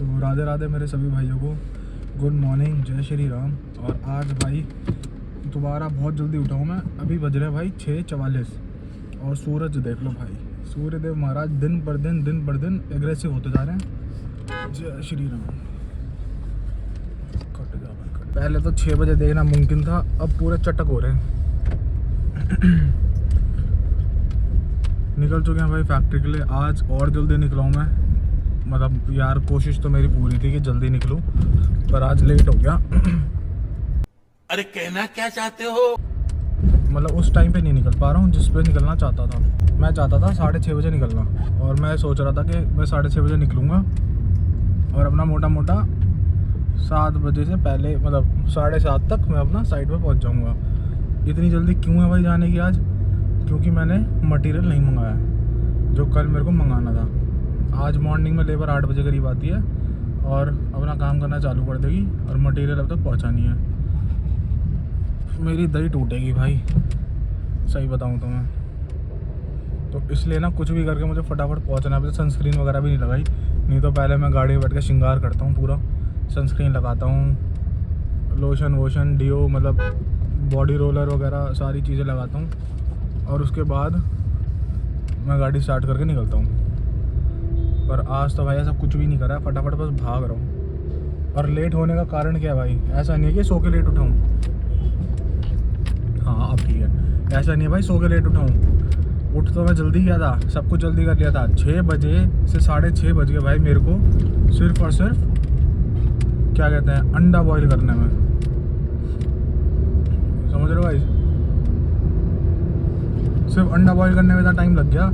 तो राधे राधे मेरे सभी भाइयों को, गुड मॉर्निंग, जय श्री राम। और आज भाई दोबारा बहुत जल्दी उठा हूँ मैं। अभी बज रहे भाई 6:44 और सूरज देख लो भाई, सूर्यदेव महाराज दिन पर दिन एग्रेसिव होते जा रहे हैं। जय श्री राम। कट जा भाई कट। पहले तो 6 बजे देखना मुमकिन था, अब पूरे चटक हो रहे हैं। निकल चुके हैं भाई फैक्ट्री के लिए। आज और जल्दी निकला हूँ मैं, मतलब यार कोशिश तो मेरी पूरी थी कि जल्दी निकलूं, पर आज लेट हो गया। अरे कहना क्या चाहते हो? मतलब उस टाइम पे नहीं निकल पा रहा हूँ जिस पे निकलना चाहता था। मैं चाहता था 6:30 बजे निकलना, और मैं सोच रहा था कि मैं 6:30 बजे निकलूँगा और अपना मोटा मोटा 7 बजे से पहले, मतलब 7:30 तक मैं अपना साइट पे पहुँच जाऊँगा। इतनी जल्दी क्यों है भाई जाने की आज? क्योंकि मैंने मटेरियल नहीं मंगाया जो कल मेरे को मंगाना था। आज मॉर्निंग में लेबर 8 बजे करीब आती है और अपना काम करना चालू कर देगी, और मटेरियल अब तक पहुंचानी है। मेरी दही टूटेगी भाई, सही बताऊं तो मैं तो इसलिए ना कुछ भी करके मुझे फटाफट पहुंचना है। सनस्क्रीन वगैरह भी नहीं लगाई, नहीं तो पहले मैं गाड़ी में बैठ के श्रृंगार करता हूँ, पूरा सनस्क्रीन लगाता हूँ, लोशन वोशन डियो, मतलब बॉडी रोलर वगैरह सारी चीज़ें लगाता हूँ, और उसके बाद मैं गाड़ी स्टार्ट करके निकलता हूँ। पर आज तो भाई ऐसा कुछ भी नहीं करा है, फटाफट बस भाग रहा हूँ। और लेट होने का कारण क्या है भाई? ऐसा नहीं है कि सो के लेट उठाऊँ, हाँ अब ठीक है, ऐसा नहीं है भाई सो के लेट उठाऊँ। उठ तो मैं जल्दी गया था, सब कुछ जल्दी कर लिया था। 6 बजे से 6:30 बज गए भाई मेरे को सिर्फ और सिर्फ क्या कहते हैं अंडा बॉईल करने में, समझ रहे हो भाई? सिर्फ अंडा बॉईल करने में इतना टाइम लग गया।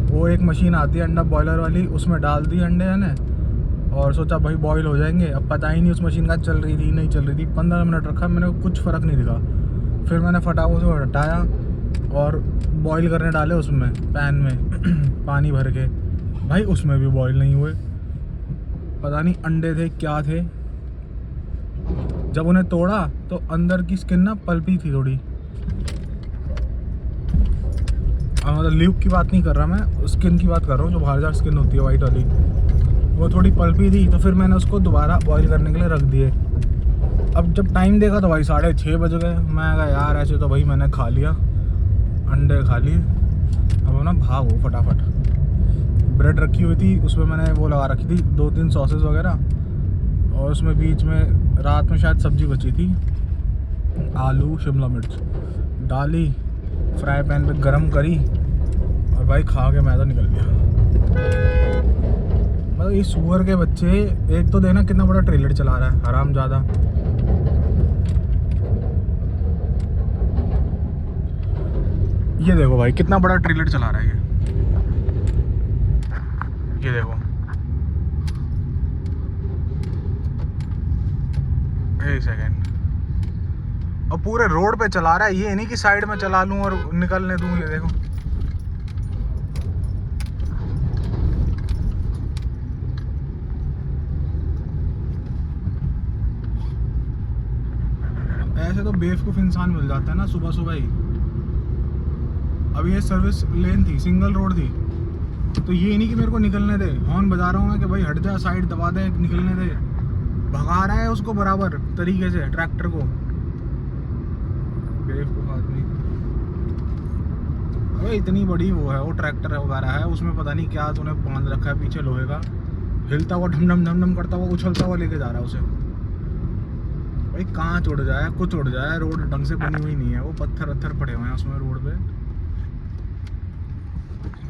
वो एक मशीन आती है अंडा बॉयलर वाली, उसमें डाल दी अंडे ने और सोचा भाई बॉईल हो जाएंगे। अब पता ही नहीं उस मशीन का चल रही थी नहीं चल रही थी। 15 मिनट रखा मैंने, कुछ फ़र्क नहीं दिखा। फिर मैंने फटाफट से हटाया और बॉईल करने डाले उसमें पैन में पानी भर के। भाई उसमें भी बॉईल नहीं हुए, पता नहीं अंडे थे क्या थे। जब उन्हें तोड़ा तो अंदर की स्किन ना पल्पी थी थोड़ी, मतलब ल्यूक की बात नहीं कर रहा मैं, स्किन की बात कर रहा हूँ, जो बाहर स्किन होती है वाइट वाली, वो थोड़ी पल्पी थी। तो फिर मैंने उसको दोबारा बॉईल करने के लिए रख दिए। अब जब टाइम देखा तो भाई 6:30 बज गए। मैं कहा यार ऐसे तो भाई मैंने खा लिया, अंडे खा लिए, अब ना भागो फटाफट। ब्रेड रखी हुई थी, उसमें मैंने वो लगा रखी थी 2-3 सॉसेस वगैरह, और उसमें बीच में रात में शायद सब्जी बची थी, आलू शिमला मिर्च डाली, फ्राई पैन पे गरम करी, और भाई खा के मैं तो निकल गया। मतलब ये सुअर के बच्चे, एक तो देखना कितना बड़ा ट्रेलर चला रहा है हरामजादा। ये देखो भाई कितना बड़ा ट्रेलर चला रहा है ये देखो। एक सेकेंड, और पूरे रोड पे चला रहा है, ये नहीं कि साइड में चला लूं और निकलने दूं। ये देखो ऐसे तो बेवकूफ इंसान मिल जाता है ना सुबह सुबह ही। अब ये सर्विस लेन थी, सिंगल रोड थी, तो ये नहीं कि मेरे को निकलने दे। हॉर्न बजा रहा हूँ मैं कि भाई हट जा, साइड दबा दे, निकलने दे। भगा रहा है उसको बराबर तरीके से, ट्रैक्टर को। बेवकूफ आदमी। अबे इतनी बड़ी वो है, वो ट्रैक्टर वगैरह है, उसमें पता नहीं क्या तूने बांध रखा है पीछे लोहे का, हिलता हुआ ढम ढम करता हुआ उछलता हुआ लेके जा रहा है उसे। भाई कांच उड़ जाए, कुछ उड़ जाए, रोड ढंग से बनी हुई नहीं है, वो पत्थर वत्थर पड़े हुए हैं उसमें रोड पे।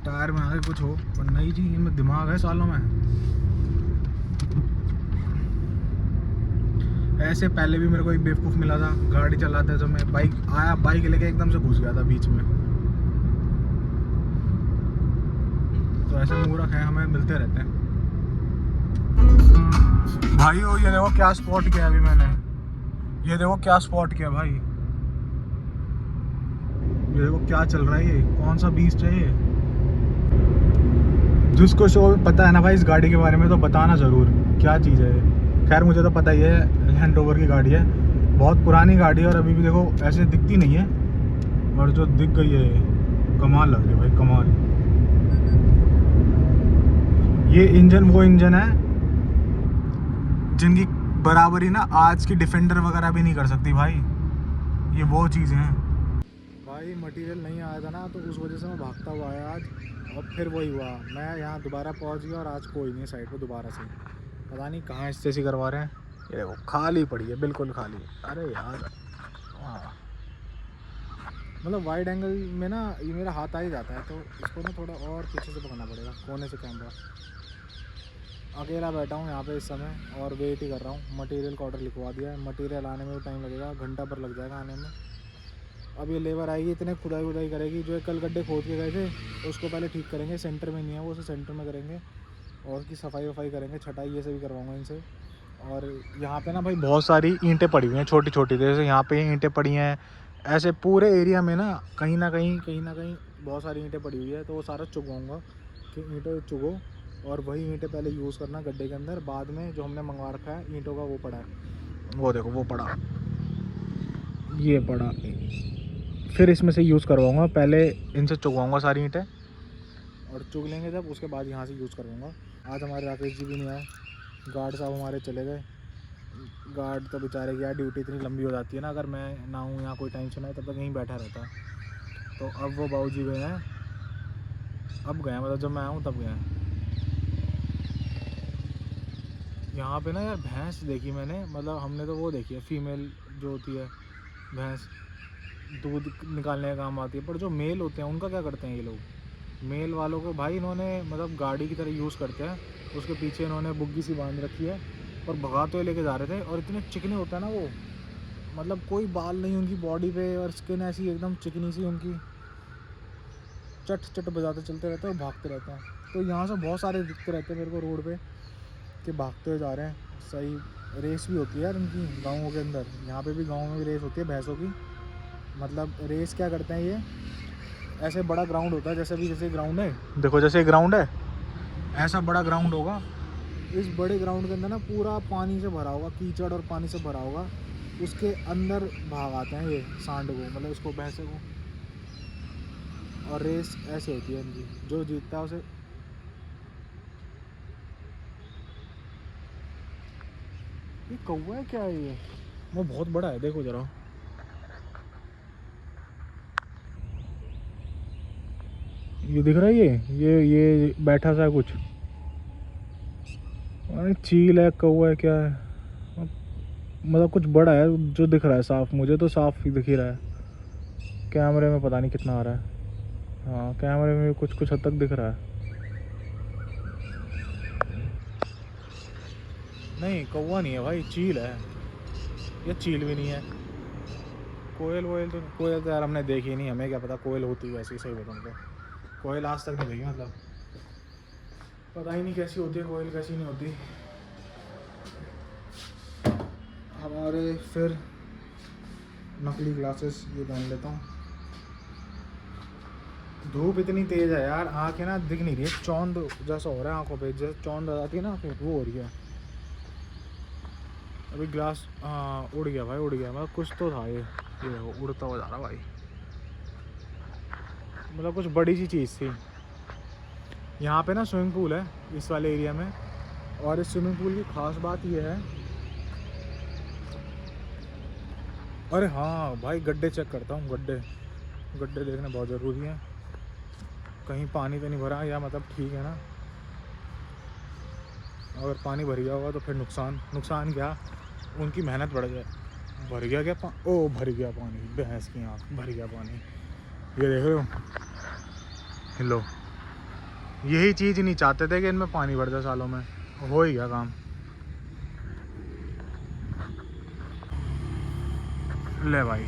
टायर में आगे कुछ हो, पर नहीं जी, इनमें दिमाग है सालों में। ऐसे पहले भी मेरे को एक बेवकूफ़ मिला था गाड़ी चलाते समय। बाइक आया, बाइक लेके एकदम से घुस गया था बीच में। तो ऐसे मूर्ख हैं, हमें मिलते रहते हैं भाई। वो ये देखो क्या स्पॉट किया अभी मैंने, ये देखो क्या स्पॉट किया भाई। ये देखो क्या चल रहा है, ये कौन सा बीस्ट है ये? जिसको शो पता है ना भाई इस गाड़ी के बारे में तो बताना ज़रूर क्या चीज़ है ये। खैर मुझे तो पता ही है, लैंड रोवर की गाड़ी है, बहुत पुरानी गाड़ी है, और अभी भी देखो ऐसे दिखती नहीं है, और जो दिख गई है कमाल लग रही है भाई, कमाल। ये इंजन वो इंजन है जिनकी बराबरी ना आज की डिफेंडर वगैरह भी नहीं कर सकती भाई। ये वो चीज़ें हैं भाई। मटेरियल नहीं आया था ना तो उस वजह से मैं भागता हुआ आया आज, और फिर वही हुआ, मैं यहाँ दोबारा पहुँच गया और आज कोई नहीं साइड पे दोबारा से। पता नहीं कहाँ स्टेसी करवा रहे हैं। ये देखो खाली पड़ी है, बिल्कुल खाली। अरे यार हाँ, मतलब वाइड एंगल में ना ये मेरा हाथ आ ही जाता है, तो इसको ना थोड़ा और पीछे से पकड़ना पड़ेगा, कोने से कैमरा। अकेला बैठा हूँ यहाँ पे इस समय और वेट ही कर रहा हूँ। मटेरियल का ऑर्डर लिखवा दिया है, मटेरियल आने में भी टाइम लगेगा, घंटा भर लग जाएगा आने में। अब ये लेबर आएगी, इतने खुदाई वुदाई करेगी। जो कल गड्ढे खोद के गए थे उसको पहले ठीक करेंगे, सेंटर में नहीं है वो, उसे सेंटर में करेंगे और उसकी सफाई वफाई करेंगे, छटाई ये सब भी करवाऊँगा इनसे। और यहाँ पे ना भाई बहुत सारी ईंटें पड़ी हुई हैं छोटी छोटी, जैसे यहाँ पे ईंटें पड़ी हैं। ऐसे पूरे एरिया में ना कहीं ना कहीं बहुत सारी ईंटें पड़ी हुई है, तो वो सारा चुगवाऊँगा कि ईंटें चुगो और वही ईंटें पहले यूज़ करना गड्ढे के अंदर। बाद में जो हमने मंगवा रखा है ईंटों का वो पड़ा है, वो देखो वो पड़ा, ये पड़ा, फिर इसमें से यूज़ करवाऊँगा। पहले इनसे चुगवाऊँगा सारी ईंटें और चुग लेंगे जब, उसके बाद यहाँ से यूज़ करवाऊँगा। आज हमारे राकेश जी भी नहीं आए, गार्ड साहब हमारे चले गए। गार्ड तो बेचारे की यार ड्यूटी इतनी लंबी हो जाती है ना, अगर मैं ना हूँ यहाँ कोई टाइम सुना है तब तक यहीं बैठा रहता है। तो अब वो बाबूजी गए हैं, अब गए हैं, मतलब जब मैं आऊँ तब गए हैं। यहाँ पे ना यार भैंस देखी मैंने, मतलब हमने तो वो देखी है फीमेल जो होती है भैंस, दूध निकालने का काम आती है, पर जो मेल होते हैं उनका क्या करते हैं ये लोग। मेल वालों को भाई इन्होंने मतलब गाड़ी की तरह यूज़ करते हैं, उसके पीछे इन्होंने बुग्गी सी बांध रखी है और भगाते हुए लेके जा रहे थे। और इतने चिकने होते हैं ना वो, मतलब कोई बाल नहीं उनकी बॉडी पे और स्किन ऐसी एकदम चिकनी सी उनकी, चट चट बजाते चलते रहते हैं और भागते रहते हैं। तो यहाँ से बहुत सारे दिखते रहते हैं मेरे को रोड पे कि भागते हुए जा रहे हैं। सही रेस भी होती है यार इनकी गाँवों के अंदर, यहाँ पे भी गाँव में भी रेस होती है भैंसों की। मतलब रेस क्या करते हैं ये, ऐसे बड़ा ग्राउंड होता है, जैसे ग्राउंड है, देखो जैसे ग्राउंड है ऐसा बड़ा ग्राउंड होगा। इस बड़े ग्राउंड के अंदर ना पूरा पानी से भरा होगा, कीचड़ और पानी से भरा होगा, उसके अंदर भाग आते हैं ये सांड को, मतलब इसको भैंसे को। और रेस ऐसे होती है इनकी, जो जीतता है उसे। ये कौवा है क्या है ये, वो बहुत बड़ा है, देखो जरा। ये दिख रहा है, ये बैठा सा है कुछ, अरे चील है कौवा है क्या है, मतलब कुछ बड़ा है जो दिख रहा है साफ, मुझे तो साफ ही दिख ही रहा है। कैमरे में पता नहीं कितना आ रहा है, हाँ कैमरे में कुछ कुछ हद तक दिख रहा है। नहीं कौवा नहीं है भाई, चील है, ये चील भी नहीं है। कोयल वोयल तो, कोयल तो यार हमने देखी नहीं, हमें क्या पता कोयल होती वैसी, सही बताऊँ तो कोयल आज तक नहीं देखी, मतलब पता ही नहीं कैसी होती है कोयल, कैसी नहीं होती। हमारे फिर नकली ग्लासेस ये पहन लेता हूँ। धूप इतनी तेज़ है यार, आँखें ना दिख नहीं रही है, चौंध जैसा हो रहा है आँखों पे, जैसे चौंध आ जाती है ना फिर वो हो रही है। अभी ग्लास हाँ उड़ गया भाई, उड़ गया, मतलब कुछ तो था ये देखो उड़ता हुआ जा रहा भाई, मतलब कुछ बड़ी सी चीज़ थी। यहाँ पे ना स्विमिंग पूल है इस वाले एरिया में, और इस स्विमिंग पूल की ख़ास बात ये है, अरे हाँ भाई गड्ढे चेक करता हूँ, गड्ढे देखना बहुत ज़रूरी है, कहीं पानी तो नहीं भरा, या मतलब ठीक है ना। अगर पानी भर गया होगा तो फिर नुकसान क्या, उनकी मेहनत बढ़ जाए। भर गया क्या ओ भर गया पानी, भैंस की आँख, भर गया पानी, ये देखो लो। यही चीज़ नहीं चाहते थे कि इनमें पानी भर जाए, सालों में हो ही गया काम। ले भाई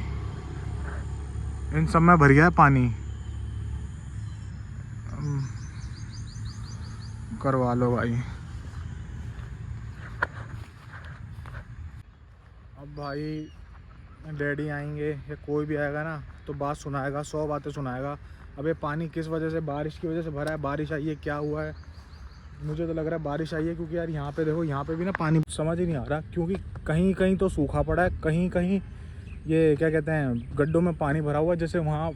इन सब में भर गया है पानी, करवा लो भाई। अब भाई डैडी आएंगे या कोई भी आएगा ना तो बात सुनाएगा, 100 बातें सुनाएगा। अब ये पानी किस वजह से, बारिश की वजह से भरा है, बारिश आई है, क्या हुआ है। मुझे तो लग रहा है बारिश आई है, क्योंकि यार यहाँ पे देखो, यहाँ पे भी ना पानी समझ ही नहीं आ रहा, क्योंकि कहीं कहीं तो सूखा पड़ा है, कहीं कहीं ये क्या कहते हैं गड्ढों में पानी भरा हुआ है। जैसे वहाँ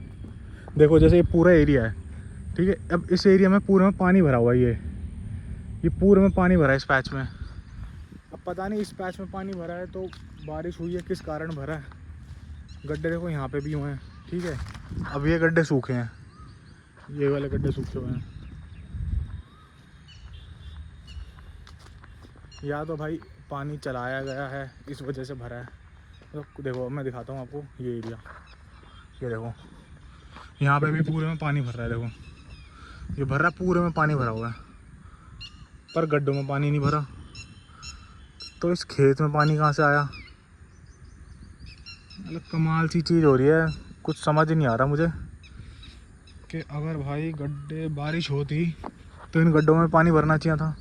देखो, जैसे ये पूरा एरिया है, ठीक है, अब इस एरिया में पूरे में पानी भरा हुआ है, ये पूरे में पानी भरा है इस पैच में। अब पता नहीं इस पैच में पानी भरा है तो बारिश हुई है किस कारण भरा है। गड्ढे देखो यहाँ पे भी हुए हैं, ठीक है। अब ये गड्ढे सूखे हैं, ये वाले गड्ढे सूखे हुए हैं। या तो भाई पानी चलाया गया है इस वजह से भरा है। तो देखो मैं दिखाता हूँ आपको ये एरिया, ये देखो यहाँ पे भी पूरे में पानी भर रहा है। देखो ये भर रहा है, पूरे में पानी भरा हुआ है, पर गड्ढों में पानी नहीं भरा। तो इस खेत में पानी कहाँ से आया? मतलब कमाल सी चीज़ हो रही है, कुछ समझ ही नहीं आ रहा मुझे कि अगर भाई गड्ढे बारिश होती तो इन गड्ढों में पानी भरना चाहिए था।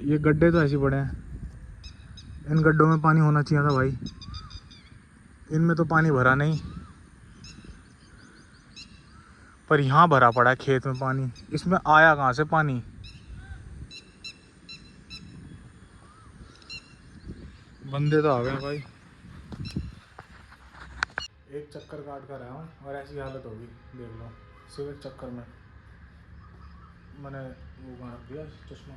ये गड्ढे तो ऐसे पड़े हैं, इन गड्ढों में पानी होना चाहिए था भाई, इनमें तो पानी भरा नहीं। पर यहाँ भरा पड़ा है खेत में पानी, इसमें आया कहाँ से पानी? बंदे तो आ गए भाई। एक चक्कर काट कर आया हूँ और ऐसी हालत होगी, देख लो। सिर्फ एक चक्कर में मैंने वो कहाँ रख दिया चश्मा,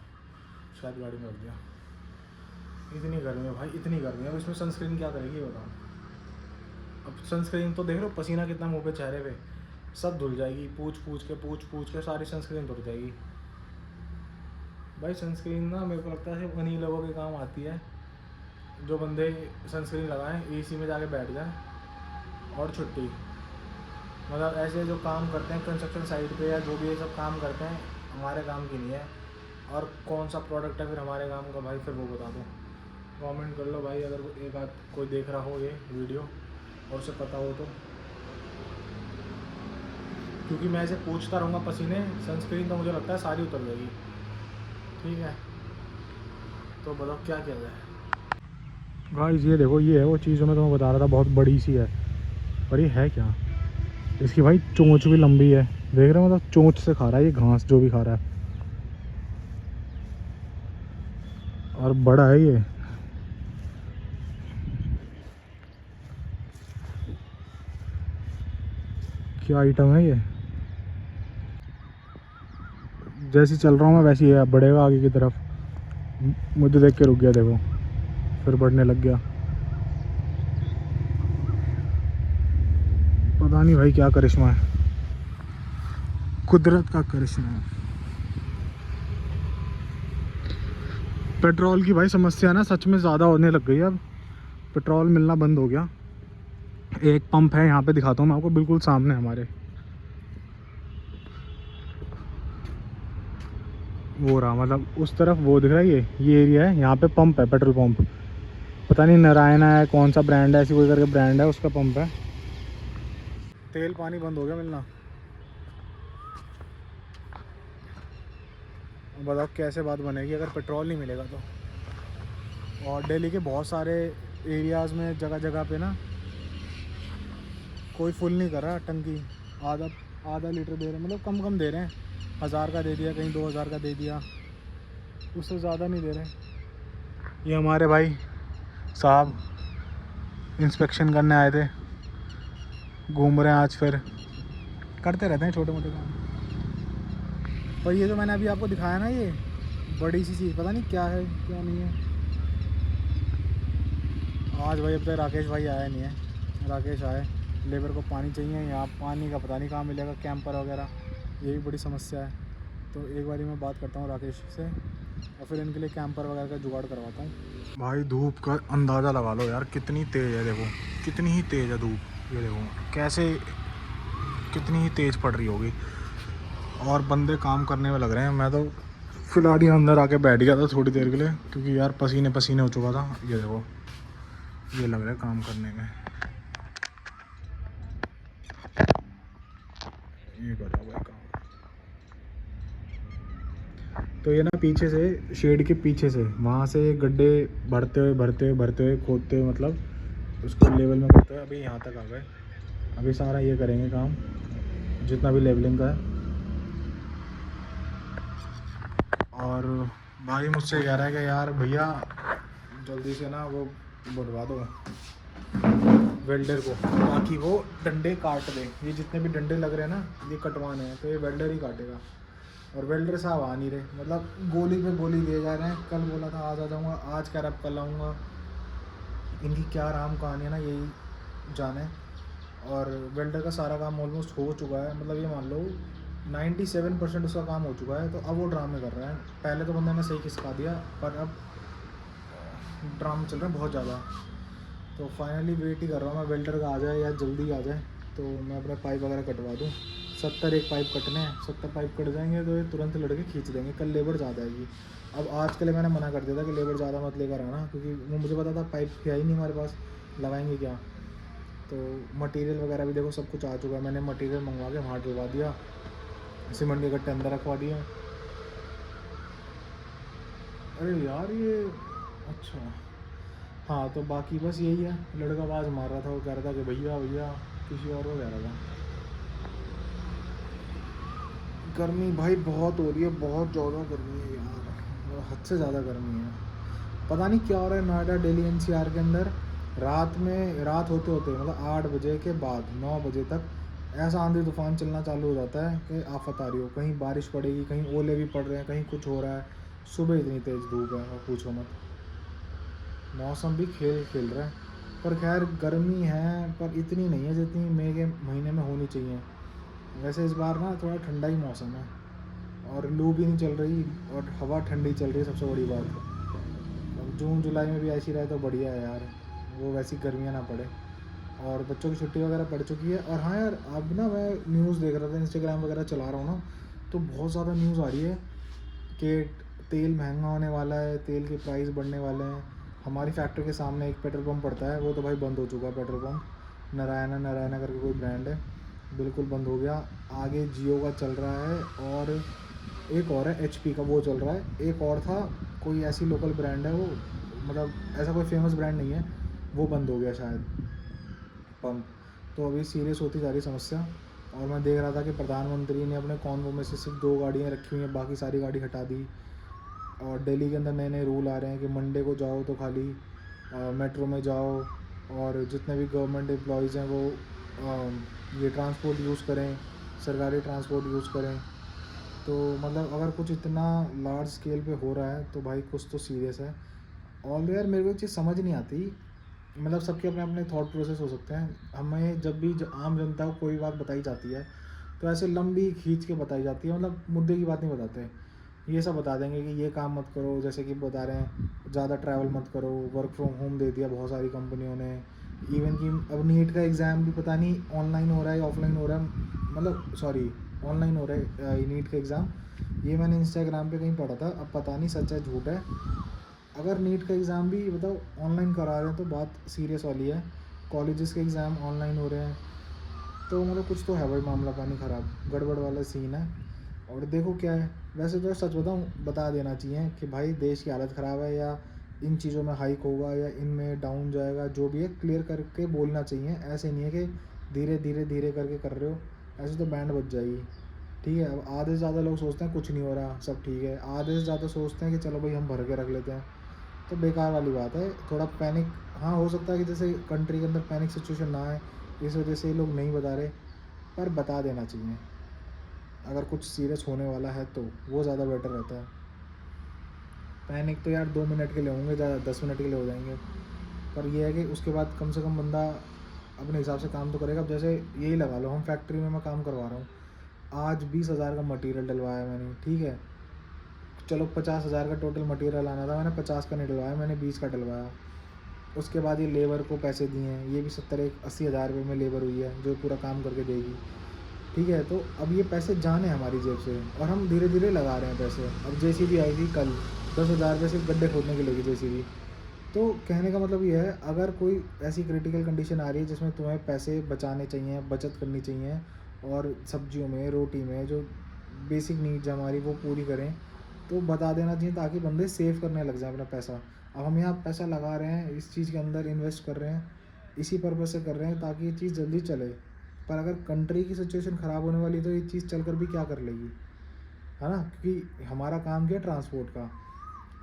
शायद गाड़ी में रख दिया। इतनी गर्मी है भाई, इतनी गर्मी है। अब इसमें सनस्क्रीन क्या करेगी बताओ। अब सनस्क्रीन तो देख लो, पसीना कितना मुंह पे, चेहरे पे सब धुल जाएगी। पूछ पूछ के सारी सनस्क्रीन धुल जाएगी भाई। सनस्क्रीन ना मेरे को लगता है उन्हीं लोगों के काम आती है जो बंदे सनस्क्रीन लगाएं, एसी में जाके बैठ जाएं और छुट्टी। मतलब ऐसे जो काम करते हैं कंस्ट्रक्शन साइट पे या जो भी ये सब काम करते हैं, हमारे काम की नहीं है। और कौन सा प्रोडक्ट है फिर हमारे काम का भाई, फिर वो बता दो। कमेंट कर लो भाई अगर एक आध कोई देख रहा हो ये वीडियो और उसे पता हो तो, क्योंकि मैं ऐसे पूछता रहूँगा पसीने। सनस्क्रीन तो मुझे लगता है सारी उतर जाएगी, ठीक है। तो बताओ क्या किया जाए गाइस। ये देखो, ये है वो चीज़ जो मैं तुम्हें बता रहा था, बहुत बड़ी सी है। पर ये है क्या? इसकी भाई चोंच भी लंबी है, देख रहे हो? मतलब चोंच से खा रहा है ये घास जो भी खा रहा है, और बड़ा है ये। क्या आइटम है ये? जैसे चल रहा हूँ मैं वैसे ही बढ़ेगा आगे की तरफ। मुझे देख के रुक गया, देखो फिर बढ़ने लग गया। पता नहीं भाई क्या करिश्मा है, कुदरत का करिश्मा है। पेट्रोल की भाई समस्या ना सच में ज़्यादा होने लग गई है। अब पेट्रोल मिलना बंद हो गया। एक पंप है यहाँ पे, दिखाता हूँ मैं आपको, बिल्कुल सामने हमारे वो रहा, मतलब उस तरफ वो दिख रहा है। ये एरिया है, यहाँ पे पंप है, पेट्रोल पंप। पता नहीं नारायणा है, कौन सा ब्रांड है, ऐसी कोई करके ब्रांड है, उसका पंप है। तेल पानी बंद हो गया मिलना। बताओ कैसे बात बनेगी अगर पेट्रोल नहीं मिलेगा तो। और दिल्ली के बहुत सारे एरियाज़ में जगह जगह पे ना कोई फुल नहीं कर रहा टंकी, आधा लीटर दे रहे हैं, मतलब कम दे रहे हैं। 1000 का दे दिया, कहीं 2000 का दे दिया, उससे ज़्यादा नहीं दे रहे। ये हमारे भाई साहब इंस्पेक्शन करने आए थे, घूम रहे हैं आज। फिर करते रहते हैं छोटे मोटे काम। और ये जो मैंने अभी आपको दिखाया ना, ये बड़ी सी चीज़, पता नहीं क्या है क्या नहीं है। आज भाई अब तक राकेश भाई आया नहीं है। राकेश आए, लेबर को पानी चाहिए, यहाँ पानी का पता नहीं कहाँ मिलेगा, कैंपर वगैरह, ये भी बड़ी समस्या है। तो एक बारी मैं बात करता हूँ राकेश से और फिर इनके लिए कैंपर वगैरह का जुगाड़ करवाता हूँ। भाई धूप का अंदाज़ा लगा लो यार, कितनी तेज़ है। देखो कितनी ही तेज़ है धूप, ये देखो कैसे, कितनी ही तेज़ पड़ रही होगी। और बंदे काम करने में लग रहे हैं। मैं तो फिलहाल ही अंदर आके बैठ गया था थोड़ी देर के लिए, क्योंकि यार पसीने पसीने हो चुका था। ये देखो, ये लग रहा है काम करने में। ये कर रहा भाई काम। तो ये ना पीछे से, शेड के पीछे से, वहाँ से गड्ढे भरते हुए खोदते हुए, मतलब उसको लेवल में करते हुए अभी यहाँ तक आ गए। अभी सारा ये करेंगे काम, जितना भी लेवलिंग का है। और भाई मुझसे कह रहा है कि यार भैया जल्दी से ना वो बढ़वा दो वेल्डर को, ताकि वो डंडे काट दे। ये जितने भी डंडे लग रहे हैं ना, ये कटवाने हैं, तो ये वेल्डर ही काटेगा। और वेल्डर साहब आ नहीं रहे, मतलब गोली पे गोली दिए जा रहे हैं। कल बोला था आज आ जाऊँगा, आज कह रहा अब कल आऊँगा। इनकी क्या राम कहानी है ना, यही जाने। और वेल्डर का सारा काम ऑलमोस्ट हो चुका है, मतलब ये मान लो 97% उसका काम हो चुका है। तो अब वो ड्रामे कर रहे हैं। पहले तो बंदे ने सही खिसका दिया, पर अब ड्रामे चल रहे हैं बहुत ज़्यादा। तो फाइनली वेट ही कर रहा हूँ मैं वेल्डर का आ जाए या जल्दी आ जाए, तो मैं अपने पाइप वगैरह कटवा दूँ। 70 एक पाइप कटने हैं, 70 पाइप कट जाएंगे तो ये तुरंत लड़के खींच देंगे। कल लेबर ज़्यादा आएगी। अब आज के लिए मैंने मना कर दिया था कि लेबर ज़्यादा मत लेकर आना, क्योंकि वो मुझे पता था पाइप है ही नहीं हमारे पास, लगाएंगे क्या। तो मटेरियल वगैरह भी देखो सब कुछ आ चुका है। मैंने मटेरियल मंगवा के वहाँ डलवा दिया, सीमेंट के गट्टे अंदर रखवा दिए। अरे यार ये अच्छा हाँ, तो बाकी बस यही है। लड़का आवाज़ मार रहा था, वो कह रहा था कि भैया भैया, किसी और को कह रहा था। गर्मी भाई बहुत हो रही है, बहुत ज़्यादा गर्मी है यार, हद से ज़्यादा गर्मी है। पता नहीं क्या हो रहा है नोएडा, दिल्ली, एनसीआर के अंदर। रात होते होते मतलब 8 बजे के बाद 9 बजे तक ऐसा आंधी तूफान चलना चालू हो जाता है कि आफत आ रही हो। कहीं बारिश पड़ेगी, कहीं ओले भी पड़ रहे हैं, कहीं कुछ हो रहा है। सुबह इतनी तेज़ धूप है और पूछो मत। मौसम भी खेल खेल रहा है। पर खैर गर्मी है, पर इतनी नहीं है जितनी मई के महीने में होनी चाहिए। वैसे इस बार ना थोड़ा ठंडा ही मौसम है, और लू भी नहीं चल रही, और हवा ठंडी चल रही है, सबसे बड़ी बात। अब जून जुलाई में भी ऐसी रहे तो बढ़िया है यार, वो वैसी गर्मियाँ ना पड़े। और बच्चों की छुट्टी वगैरह पड़ चुकी है। और हाँ यार, अब ना मैं न्यूज़ देख रहा था, इंस्टाग्राम वगैरह चला रहा हूँ ना, तो बहुत ज़्यादा न्यूज़ आ रही है कि तेल महंगा होने वाला है, तेल के प्राइस बढ़ने वाले हैं। हमारी फैक्ट्री के सामने एक पेट्रोल पंप पड़ता है, वो तो भाई बंद हो चुका है। पेट्रोल पंप नारायणा करके कोई ब्रांड है, बिल्कुल बंद हो गया। आगे जियो का चल रहा है, और एक और है HP का, वो चल रहा है। एक और था कोई ऐसी लोकल ब्रांड है, वो मतलब ऐसा कोई फेमस ब्रांड नहीं है, वो बंद हो गया शायद पंप। तो अभी सीरियस होती जा रही समस्या। और मैं देख रहा था कि प्रधानमंत्री ने अपने कॉन्वो में से सिर्फ 2 गाड़ियाँ रखी हुई हैं, बाकी सारी गाड़ी हटा दी। और दिल्ली के अंदर नए नए रूल आ रहे हैं कि मंडे को जाओ तो खाली मेट्रो में जाओ, और जितने भी गवर्नमेंट एम्प्लॉयज़ हैं वो ये ट्रांसपोर्ट यूज़ करें, सरकारी ट्रांसपोर्ट यूज़ करें। तो मतलब अगर कुछ इतना लार्ज स्केल पे हो रहा है तो भाई कुछ तो सीरियस है। और यार मेरे को एक चीज़ समझ नहीं आती, मतलब सबके अपने अपने थॉट प्रोसेस हो सकते हैं। हमें जब भी आम जनता को कोई बात बताई जाती है तो ऐसे लंबी खींच के बताई जाती है, मतलब मुद्दे की बात नहीं बताते। ये सब बता देंगे कि ये काम मत करो, जैसे कि बता रहे हैं ज़्यादा ट्रैवल मत करो, वर्क फ्रॉम होम दे दिया बहुत सारी कंपनियों ने। इवन कि अब नीट का एग्ज़ाम भी पता नहीं ऑनलाइन हो रहा है या ऑफलाइन हो रहा है, मतलब सॉरी ऑनलाइन हो रहा है नीट का एग्ज़ाम। ये मैंने इंस्टाग्राम पे कहीं पढ़ा था, अब पता नहीं सच है झूठ है। अगर नीट का एग्ज़ाम भी बताओ ऑनलाइन करा रहे हैं तो बात सीरियस वाली है। कॉलेजेस के एग्ज़ाम ऑनलाइन हो रहे हैं, तो मतलब कुछ तो है भाई, मामला पानी ख़राब, गड़बड़ वाला सीन है। और देखो क्या है, वैसे तो सच बता देना चाहिए कि भाई देश की हालत ख़राब है, या इन चीज़ों में हाइक होगा या इनमें डाउन जाएगा, जो भी है क्लियर करके बोलना चाहिए। ऐसे नहीं है कि धीरे करके कर रहे हो, ऐसे तो बैंड बज जाएगी। ठीक है, अब आधे से ज़्यादा लोग सोचते हैं कुछ नहीं हो रहा, सब ठीक है। आधे से ज़्यादा सोचते हैं कि चलो भाई हम भर के रख लेते हैं, तो बेकार वाली बात है। थोड़ा पैनिक हाँ हो सकता है कि जैसे कंट्री के अंदर पैनिक सिचुएशन ना आए, इस वजह से ये लोग नहीं बता रहे, पर बता देना चाहिए। अगर कुछ सीरियस होने वाला है तो वो ज़्यादा बेटर रहता है। पैनिक तो यार 2 मिनट के लिए होंगे, ज़्यादा 10 मिनट के लिए हो जाएंगे, पर यह है कि उसके बाद कम से कम बंदा अपने हिसाब से काम तो करेगा। अब जैसे यही लगा लो, हम फैक्ट्री में मैं काम करवा रहा हूँ, आज 20,000 का मटेरियल डलवाया मैंने, ठीक है। चलो 50,000 का टोटल मटेरियल आना था, मैंने 50 का नहीं डलवाया, मैंने 20 का डलवाया। उसके बाद ये लेबर को पैसे दिए हैं, ये भी 70-80 हज़ार रुपये में लेबर हुई है जो पूरा काम करके देगी, ठीक है। तो अब ये पैसे जाने हमारी जेब से, और हम धीरे धीरे लगा रहे हैं पैसे। अब JCB आई थी कल, 10,000 रुपये सिर्फ गड्ढे खोदने के लिए JCB। तो कहने का मतलब ये है, अगर कोई ऐसी क्रिटिकल कंडीशन आ रही है जिसमें तुम्हें पैसे बचाने चाहिए, बचत करनी चाहिए, और सब्जियों में, रोटी में, जो बेसिक नीड्स हमारी वो पूरी करें, तो बता देना चाहिए, ताकि बंदे सेव करने लग जाए अपना पैसा। अब हम यहाँ पैसा लगा रहे हैं, इस चीज़ के अंदर इन्वेस्ट कर रहे हैं, इसी पर्पज़ से कर रहे हैं ताकि ये चीज़ जल्दी चले। पर अगर कंट्री की सिचुएशन ख़राब होने वाली तो ये चीज़ चल कर भी क्या कर लेगी, है ना। क्योंकि हमारा काम क्या है, ट्रांसपोर्ट का।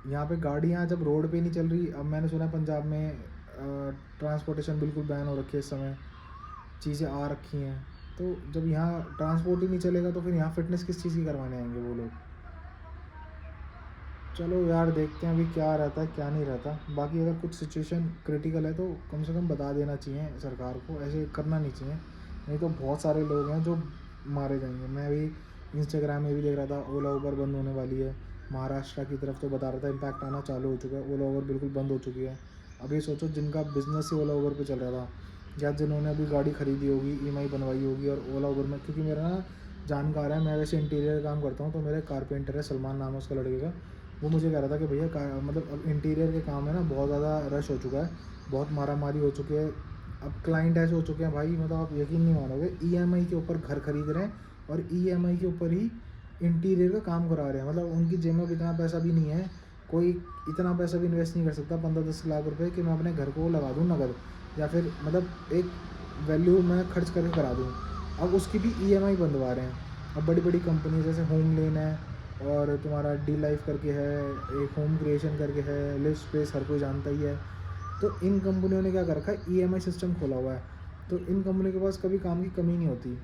यहाँ पे गाड़ियाँ जब रोड पे नहीं चल रही, अब मैंने सुना पंजाब में ट्रांसपोर्टेशन बिल्कुल बैन हो रखी है इस समय, चीज़ें आ रखी हैं। तो जब यहाँ ट्रांसपोर्ट ही नहीं चलेगा तो फिर यहाँ फिटनेस किस चीज़ की करवाने आएंगे वो लोग। चलो यार देखते हैं अभी क्या रहता है क्या नहीं रहता। बाकी अगर कुछ सिचुएशन क्रिटिकल है तो कम से कम बता देना चाहिए सरकार को, ऐसे करना नहीं चाहिए, नहीं तो बहुत सारे लोग हैं जो मारे जाएंगे। मैं अभी इंस्टाग्राम में भी देख रहा था ओला उबर बंद होने वाली है। महाराष्ट्र की तरफ तो बता रहा था इम्पैक्ट आना चालू हो चुका है, ओला उबर बिल्कुल बंद हो चुकी है। अभी सोचो जिनका बिजनेस ही ओला उबर पे चल रहा था या जिन्होंने अभी गाड़ी खरीदी होगी, ईएमआई बनवाई होगी और ओला उबर में, क्योंकि मेरा ना जानकार है, मैं वैसे इंटीरियर काम करता हूँ तो मेरा कारपेंटर है, सलमान नाम है उसका लड़के का, वो मुझे कह रहा था कि भैया मतलब अब इंटीरियर के काम है ना बहुत ज़्यादा रश हो चुका है, बहुत मारा मारी हो चुकी है। अब क्लाइंट ऐसे हो चुके हैं भाई, मतलब आप यकीन नहीं मानोगे, ईएमआई के ऊपर घर खरीद रहे हैं और ईएमआई के ऊपर ही इंटीरियर का काम करा रहे हैं। मतलब उनकी जेब में इतना पैसा भी नहीं है, कोई इतना पैसा भी इन्वेस्ट नहीं कर सकता 15-10 लाख रुपए कि मैं अपने घर को लगा दूँ नगद, या फिर मतलब एक वैल्यू मैं खर्च करके करा दूँ। अब उसकी भी ईएमआई बनवा रहे हैं। अब बड़ी बड़ी कंपनी जैसे होम लेन है और तुम्हारा डी लाइफ करके है, एक होम क्रिएशन करके है, लिव स्पेस हर कोई जानता ही है। तो इन कंपनियों ने क्या कर रखा है, ईएमआई सिस्टम खोला हुआ है। तो इन कंपनियों के पास कभी काम की कमी नहीं होती।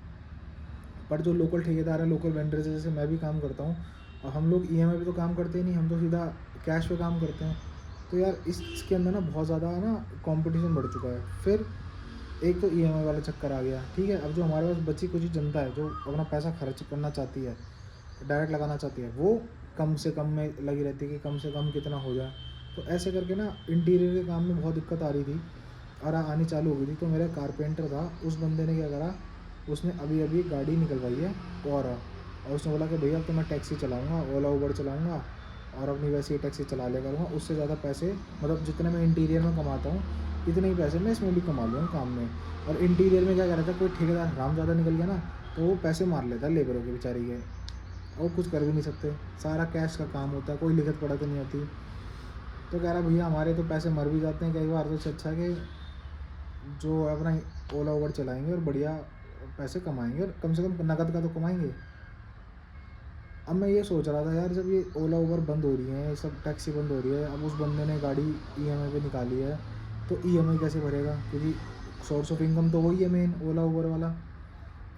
पर जो लोकल ठेकेदार है, लोकल वेंडर्स है, जैसे मैं भी काम करता हूँ, और हम लोग ईएमआई पे तो काम करते ही नहीं, हम तो सीधा कैश पे काम करते हैं। तो यार इसके अंदर ना बहुत ज़्यादा ना कंपटीशन बढ़ चुका है। फिर एक तो ईएमआई वाला चक्कर आ गया, ठीक है। अब जो हमारे पास बची कुछ जनता है जो अपना पैसा खर्च करना चाहती है, डायरेक्ट लगाना चाहती है, वो कम से कम में लगी रहती है कि कम से कम कितना हो जाए। तो ऐसे करके ना इंटीरियर के काम में बहुत दिक्कत आ रही थी और आनी चालू हो गई थी। तो मेरा कारपेंटर था, उस बंदे ने क्या करा, उसने अभी अभी गाड़ी निकलवाई है और उसने बोला कि भैया अब तो मैं टैक्सी चलाऊँगा, ओला उबर चलाऊँगा और अपनी वैसे ही टैक्सी चला लिया करूँगा। उससे ज़्यादा पैसे, मतलब जितने मैं इंटीरियर में कमाता हूँ इतने ही पैसे मैं इसमें भी कमा लूँगा काम में। और इंटीरियर में क्या कह रहा था, कोई ठेकेदार हराम ज़्यादा निकल गया ना तो वो पैसे मार लेता है लेबरों के बेचारी के, और कुछ कर भी नहीं सकते, सारा कैश का काम होता है, कोई लिखत पढ़त नहीं होती। तो कह रहा भैया हमारे तो पैसे मर भी जाते हैं कई बार, तो इससे अच्छा कि जो है अपना ओला उबर चलाएंगे और बढ़िया पैसे कमाएंगे और कम से कम नकद का तो कमाएंगे। अब मैं ये सोच रहा था यार, जब ये ओला उबर बंद हो रही है, सब टैक्सी बंद हो रही है, अब उस बंदे ने गाड़ी ईएमआई पे निकाली है तो ईएमआई कैसे भरेगा, क्योंकि सोर्स ऑफ इनकम तो वही है मेन, ओला उबर वाला।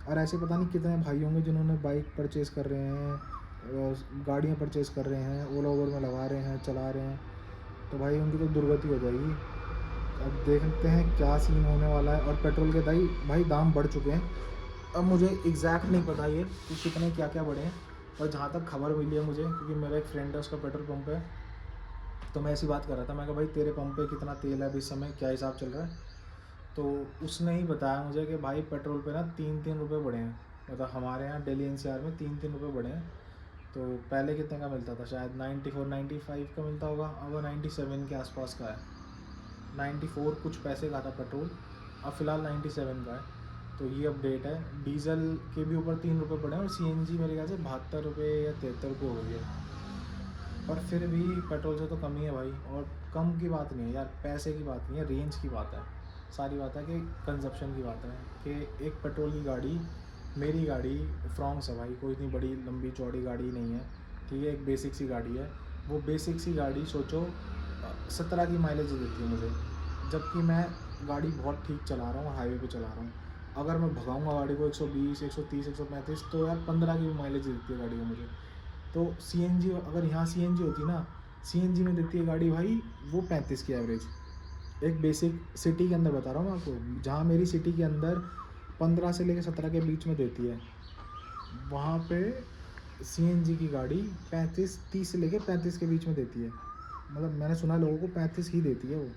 और ऐसे पता नहीं कितने भाई होंगे जिन्होंने बाइक परचेज़ कर रहे हैं, गाड़ियाँ परचेज़ कर रहे हैं, ओला उबर में लगा रहे हैं, चला रहे हैं, तो भाई उनकी तो दुर्गति हो जाएगी। अब देखते हैं क्या सीन होने वाला है। और पेट्रोल के भाई दाम बढ़ चुके हैं। अब मुझे एग्जैक्ट नहीं पता ये कि कितने क्या क्या बढ़े हैं, और जहाँ तक खबर मिली है मुझे, क्योंकि मेरा एक फ्रेंड है उसका पेट्रोल पंप है, तो मैं ऐसी बात कर रहा था, मैं कहा भाई तेरे पंप पे कितना तेल है अभी इस समय, क्या हिसाब चल रहा है। तो उसने ही बताया मुझे कि भाई पेट्रोल पे ना 3-3 रुपये बढ़े हैं, मतलब हमारे यहाँ दिल्ली एनसीआर में 3-3 रुपये बढ़े हैं। तो पहले कितने का मिलता था, शायद 94-95 का मिलता होगा, अब वो 97 के आसपास का है। 94 कुछ पैसे का था पेट्रोल, अब फ़िलहाल 97 का है। तो ये अपडेट है। डीजल के भी ऊपर 3 रुपये बढ़े हैं और सीएनजी मेरे ख्याल से 72 रुपये या 73 रुपये हो गई है। पर फिर भी पेट्रोल से तो कम ही है भाई, और कम की बात नहीं है यार, पैसे की बात नहीं है, रेंज की बात है। सारी बात है कि कंजप्शन की बात है कि एक पेट्रोल की गाड़ी, मेरी गाड़ी फ्रॉन्क्स है भाई, कोई इतनी बड़ी लंबी चौड़ी गाड़ी नहीं है, ठीक है, एक बेसिक सी गाड़ी है। वो बेसिक सी गाड़ी सोचो 17 की माइलेज देती है मुझे, जबकि मैं गाड़ी बहुत ठीक चला रहा हूँ, हाईवे पे चला रहा हूँ। अगर मैं भगाऊंगा गाड़ी को 120, 130, 135 तो यार 15 की भी माइलेज देती है गाड़ी को मुझे। तो सीएनजी, अगर यहाँ सीएनजी होती ना, सीएनजी में देती है गाड़ी भाई वो 35 की एवरेज, एक बेसिक सिटी के अंदर बता रहा हूँ मैं आपको, जहाँ मेरी सिटी के अंदर 15 से लेकर 17 के बीच में देती है, वहाँ पे सीएनजी की गाड़ी 30 से लेकर 35 के बीच में देती है। मतलब मैंने सुना लोगों को 35 ही देती है वो।